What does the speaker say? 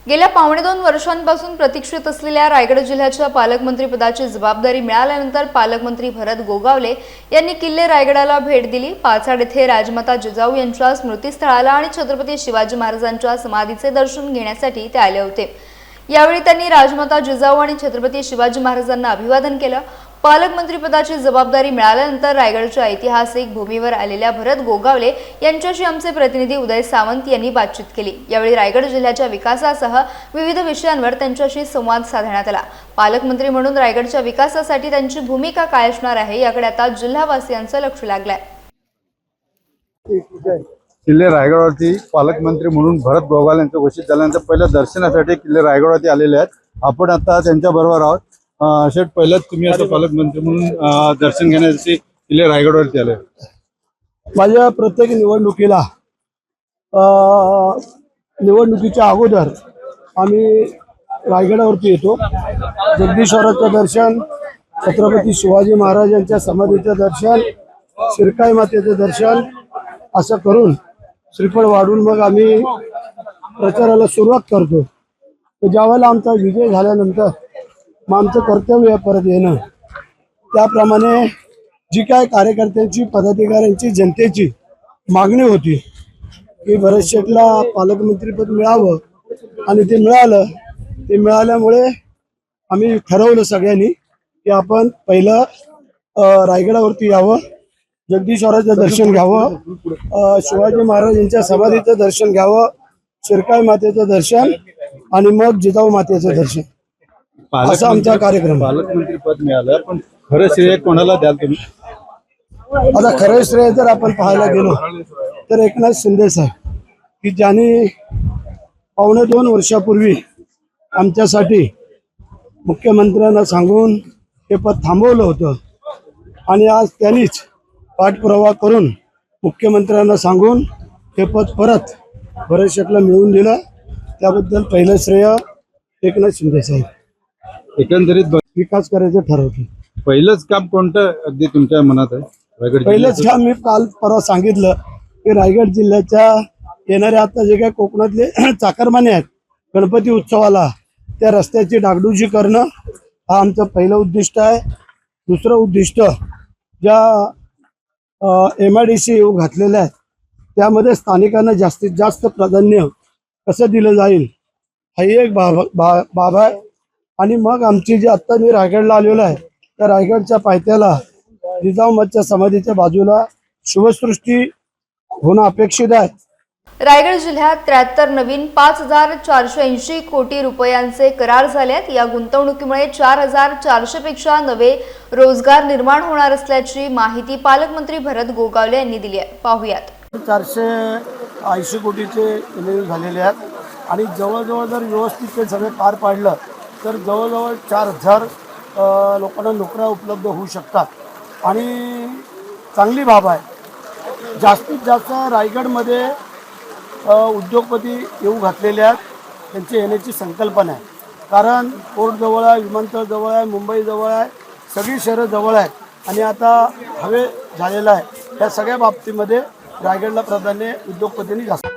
गेल्या पावणे 2 वर्षांपासून प्रतीक्षित असलेल्या रायगड जिल्ह्याच्या पालकमंत्रीपदाची जबाबदारी मिळाल्यानंतर पालकमंत्री भरत गोगावले यांनी किल्ले रायगडाला भेट दिली। पाचाड येथे राजमाता जिजाऊ यांच्या स्मृतीस्थळाला आणि छत्रपती शिवाजी महाराजांच्या समाधीचे दर्शन घेण्यासाठी ते आले होते। यावेळी त्यांनी राजमाता जिजाऊ आणि छत्रपती शिवाजी महाराजांना अभिवादन केलं। पालकमंत्रीपदाची जबाबदारी मिळाल्यानंतर रायगडच्या ऐतिहासिक भूमीवर आलेल्या भरत गोगावले यांच्याशी आमचे प्रतिनिधी उदय सावंत यांनी बातचीत केली। यावेळी रायगड जिल्ह्याच्या विकासासह विविध विषयांवर त्यांच्याशी संवाद साधण्यात आला। पालकमंत्री म्हणून रायगडच्या विकासासाठी त्यांची भूमिका काय असणार आहे याकडे आता जिल्हावासियांचं लक्ष लागलंय। किल्ले रायगडवरती पालकमंत्री म्हणून भरत गोगावले यांचं घोषित झाल्यानंतर पहिल्या दर्शनासाठी किल्ले रायगडवरती आलेले आहेत। आपण आता त्यांच्या बरोबर आहोत। शेठ, पहिल्याच तुम्ही आता पालकमंत्री म्हणून दर्शन घेण्यासाठी किल्ले रायगडवरती आले। माझ्या प्रत्येक निवडणुकीच्या अगोदर आम्ही रायगडावरती येतो। जगदीश्वराचं दर्शन, छत्रपती शिवाजी महाराजांच्या समाधीचं दर्शन, शिरकाई मातेचं दर्शन असं करून श्रीफळ वाढून मग आम्ही प्रचाराला सुरुवात करतो। ज्यावेळेला आमचा विजय झाल्यानंतर मग आमचं कर्तव्य परत येणं। त्याप्रमाणे जी काय कार्यकर्त्यांची, पदाधिकाऱ्यांची, जनतेची मागणी होती की भरत शेठला पालकमंत्रीपद मिळावं आणि ते मिळालं। ते मिळाल्यामुळे आम्ही ठरवलं सगळ्यांनी की आपण पहिलं रायगडावरती यावं, जगदीश्वराचं दर्शन घ्यावं, शिवाजी महाराजांच्या समाधीचं दर्शन घ्यावं, शिरकाई मातेचं दर्शन आणि मग जिजाऊ मातेचं दर्शन, असा आमचा कार्यक्रम। पालकमंत्री पद मिळालं, पण खरं श्रेय कोणाला द्याल तुम्ही? आता खरं श्रेय जर आपण पाहायला गेलो तर एकनाथ शिंदे साहेब, की ज्यांनी पावणे 2 वर्षापूर्वी आमच्यासाठी मुख्यमंत्र्यांना सांगून हे पद थांबवलं होतं आणि आज त्यांनीच पाठपुरावा करून मुख्यमंत्र्यांना सांगून हे पद परत भरत शेठला मिळवून दिलं। त्याबद्दल पहिलं श्रेय एकनाथ शिंदे साहेब। एकंदरीत विकास करायचं ठरवतो। पहिलंच काम कोणतं अगदी तुमच्या मनात आहे? रायगड पहिलंच काम मी काल परवा सांगितलं की रायगड जिल्ह्याच्या येणाऱ्या आता जे काही कोकणातले चाकरमाने आहेत गणपती उत्सवाला, त्या रस्त्याची डागडुजी करणं हा आमचं पहिलं उद्दिष्ट आहे। दुसरं उद्दिष्ट, ज्या MIDC घातलेल्या आहेत त्यामध्ये स्थानिकांना जास्तीत जास्त प्राधान्य कसं दिलं जाईल हाही एक बाब आहे। आणि मग आमची जी आत्ता मी रायगडला आलेलो आहे त्या रायगडच्या पायथ्याला जिजाऊ मातेच्या समाधीच्या बाजूला शिवसृष्टी होणं अपेक्षित आहे। रायगड जिल्ह्यात 73 नवीन 5480 कोटी रुपयांचे करार झाले आहेत। या गुंतवणुकीमुळे 4400 पेक्षा नवे रोजगार निर्माण होणार असल्याची माहिती पालकमंत्री भरत गोगावले यांनी दिली आहे। पाहूयात। 480 कोटीचे MOU झालेले आहेत आणि जवळजवळ जर व्यवस्थित ते सगळे पार पाडलं तर जवळजवळ 4000 लोकांना नोकऱ्या उपलब्ध होऊ शकतात। आणि चांगली बाब आहे, जास्तीत जास्त रायगडमध्ये उद्योगपती येऊ घातलेले आहेत, त्यांची येण्याची संकल्पना आहे। कारण पोर्ट जवळ आहे, विमानतळ जवळ आहे, मुंबई जवळ आहे, सगळी शहरं जवळ आहेत आणि आता हवे झालेलं आहे। या सगळ्या बाबतीमध्ये रायगडला प्राधान्य उद्योगपतींनी जास्त